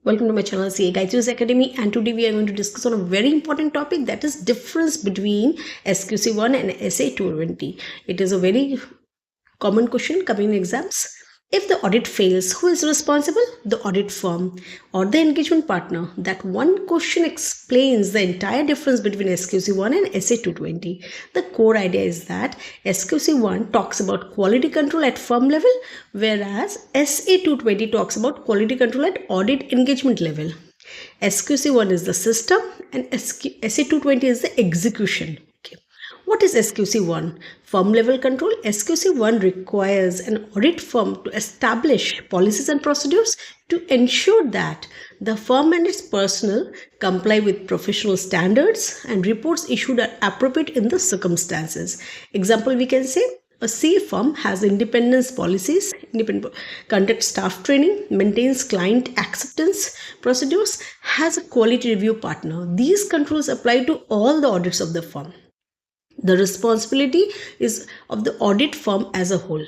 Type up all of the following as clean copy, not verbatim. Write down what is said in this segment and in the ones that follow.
Welcome to my channel CA Academy, and today we are going to discuss on a very important topic, that is difference between SQC1 and SA220. It is a very common question coming in exams. If the audit fails, who is responsible? The audit firm or the engagement partner. That one question explains the entire difference between SQC1 and SA220. The core idea is that SQC1 talks about quality control at firm level, whereas SA220 talks about quality control at audit engagement level. SQC1 is the system and SA220 is the execution. What is SQC1? Firm level control. SQC1 requires an audit firm to establish policies and procedures to ensure that the firm and its personnel comply with professional standards and reports issued are appropriate in the circumstances. Example, we can say a CA firm has independence policies, conducts staff training, maintains client acceptance procedures, has a quality review partner. These controls apply to all the audits of the firm. The responsibility is of the audit firm as a whole.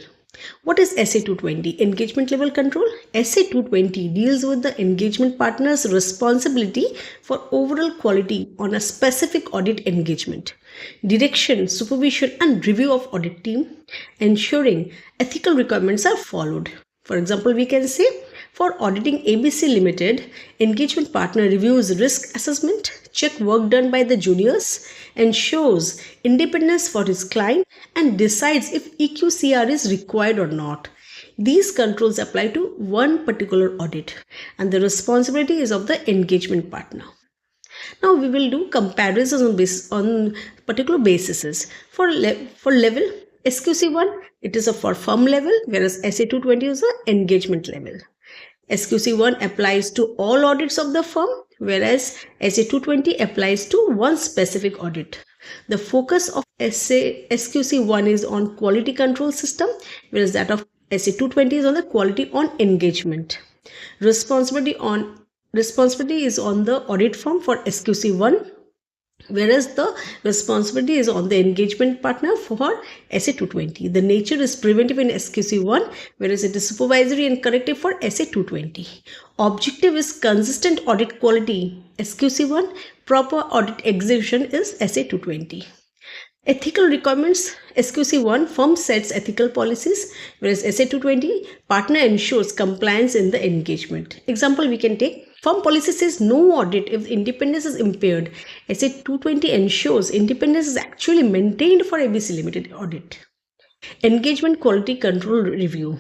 What is SA220? Engagement level control. SA220 deals with the engagement partner's responsibility for overall quality on a specific audit engagement. Direction, supervision and review of audit team, ensuring ethical requirements are followed. For example, we can say for auditing ABC Limited, engagement partner reviews risk assessment, check work done by the juniors, ensures independence for his client, and decides if EQCR is required or not. These controls apply to one particular audit, and the responsibility is of the engagement partner. Now we will do comparisons on particular bases. For level, SQC1, it is for firm level, whereas SA220 is the engagement level. SQC1 applies to all audits of the firm, whereas SA220 applies to one specific audit. The focus of SQC1 is on quality control system, whereas that of SA220 is on the quality on engagement. Responsibility is on the audit firm for SQC1, whereas the responsibility is on the engagement partner for SA220. The nature is preventive in SQC1, whereas it is supervisory and corrective for SA220. Objective is consistent audit quality, SQC1. Proper audit execution is SA220. Ethical requirements, SQC1, firm sets ethical policies, whereas SA220, partner ensures compliance in the engagement. Example, we can take firm policy says no audit if independence is impaired. SA220 ensures independence is actually maintained for ABC Limited audit. Engagement quality control review.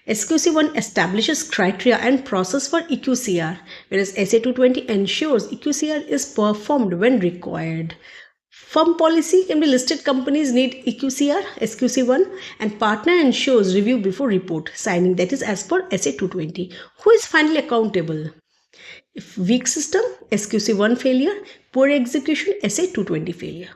SQC1 establishes criteria and process for EQCR, whereas SA220 ensures EQCR is performed when required. Firm policy can be listed companies need EQCR, SQC1, and partner ensures review before report signing, that is as per SA220. Who is finally accountable? If weak system, SQC1 failure, poor execution, SA220 failire.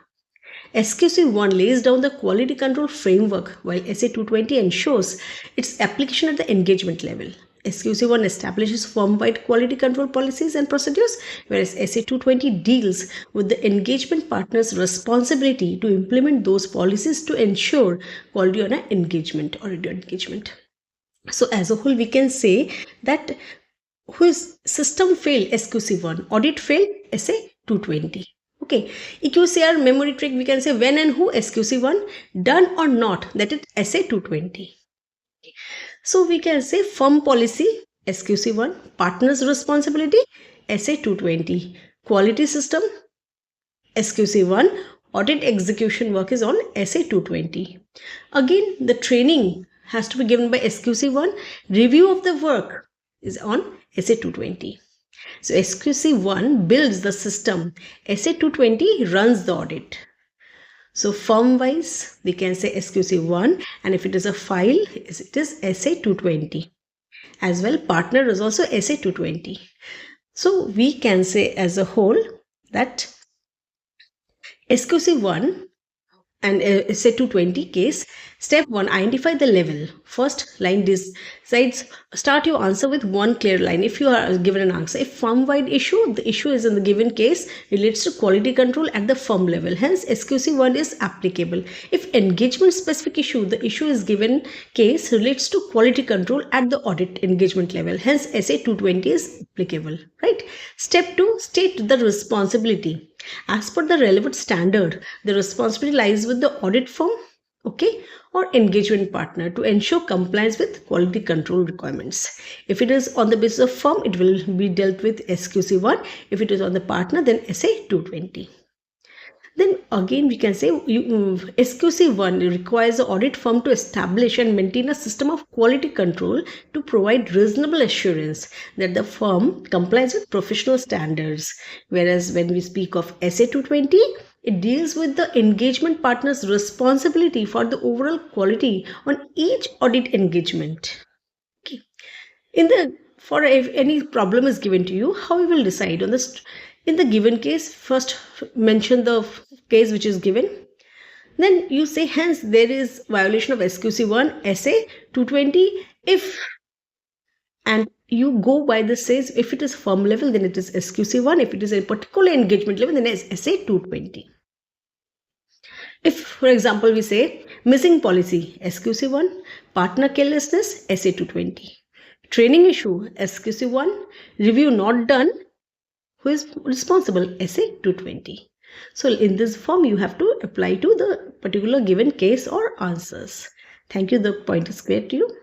SQC1 lays down the quality control framework, while SA220 ensures its application at the engagement level. SQC1 establishes firm-wide quality control policies and procedures, whereas SA220 deals with the engagement partner's responsibility to implement those policies to ensure quality on an engagement or engagement. So as a whole, we can say that whose system failed, SQC1, audit failed, SA220. Okay, EQCR memory trick, we can say when and who, SQC1, done or not, that is SA220. So we can say firm policy, SQC1, partner's responsibility, SA220, quality system, SQC1, audit execution work is on SA220. Again, the training has to be given by SQC1, review of the work is on SA220. So SQC1 builds the system, SA220 runs the audit. So firm wise, we can say SQC1, and if it is a file, it is SA220. As well, partner is also SA220. So we can say as a whole that SQC1 and SA220 case Step 1, identify the level. First line decides, start your answer with one clear line. If you are given an answer, if firm-wide issue, the issue is in the given case relates to quality control at the firm level. Hence, SQC1 is applicable. If engagement-specific issue, the issue is given case relates to quality control at the audit engagement level. Hence, SA 220 is applicable, right? Step 2, state the responsibility. As per the relevant standard, the responsibility lies with the audit firm, okay, or engagement partner to ensure compliance with quality control requirements. If it is on the basis of firm, it will be dealt with SQC1. If it is on the partner, then SA 220. Then again we can say SQC1 requires the audit firm to establish and maintain a system of quality control to provide reasonable assurance that the firm complies with professional standards. Whereas when we speak of SA 220, it deals with the engagement partner's responsibility for the overall quality on each audit engagement. Okay. For if any problem is given to you, how you will decide on this? In the given case, first mention the case which is given. Then you say, hence there is violation of SQC1, SA 220 if, and you go by this says if it is firm level, then it is SQC1. If it is a particular engagement level, then it is SA 220. If, for example, we say missing policy, SQC1, partner carelessness, SA 220. Training issue, SQC1, review not done, who is responsible, SA 220. So in this form, you have to apply to the particular given case or answers. Thank you. The point is clear to you.